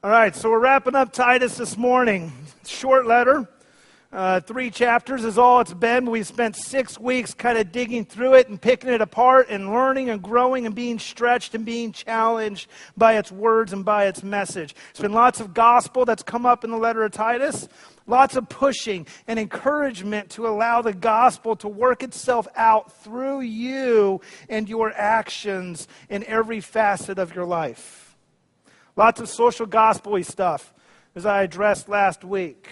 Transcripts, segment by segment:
All right, so we're wrapping up Titus this morning. Short letter, 3 chapters is all it's been. But we've spent 6 weeks kind of digging through it and picking it apart and learning and growing and being stretched and being challenged by its words and by its message. There's been lots of gospel that's come up in the letter of Titus. Lots of pushing and encouragement to allow the gospel to work itself out through you and your actions in every facet of your life. Lots of social gospel-y stuff, as I addressed last week.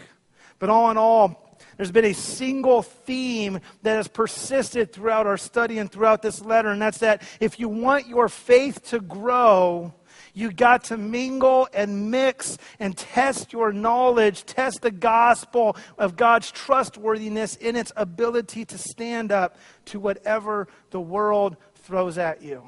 But all in all, there's been a single theme that has persisted throughout our study and throughout this letter, and that's that if you want your faith to grow, you got to mingle and mix and test your knowledge, test the gospel of God's trustworthiness in its ability to stand up to whatever the world throws at you.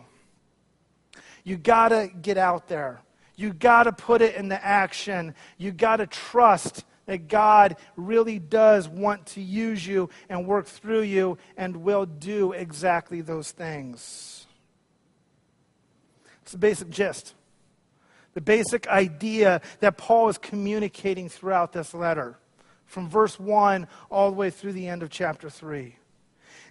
You got to get out there. You got to put it into action. You got to trust that God really does want to use you and work through you and will do exactly those things. It's the basic gist. The basic idea that Paul is communicating throughout this letter, from verse 1 all the way through the end of chapter 3.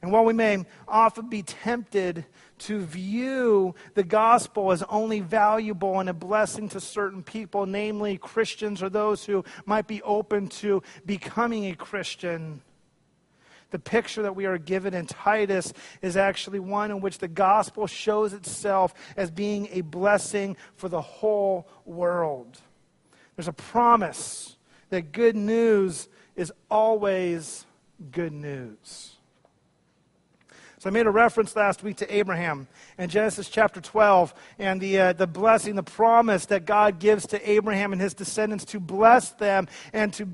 And while we may often be tempted to view the gospel as only valuable and a blessing to certain people, namely Christians or those who might be open to becoming a Christian, the picture that we are given in Titus is actually one in which the gospel shows itself as being a blessing for the whole world. There's a promise that good news is always good news. So I made a reference last week to Abraham in Genesis chapter 12 and the blessing, the promise that God gives to Abraham and his descendants to bless them and to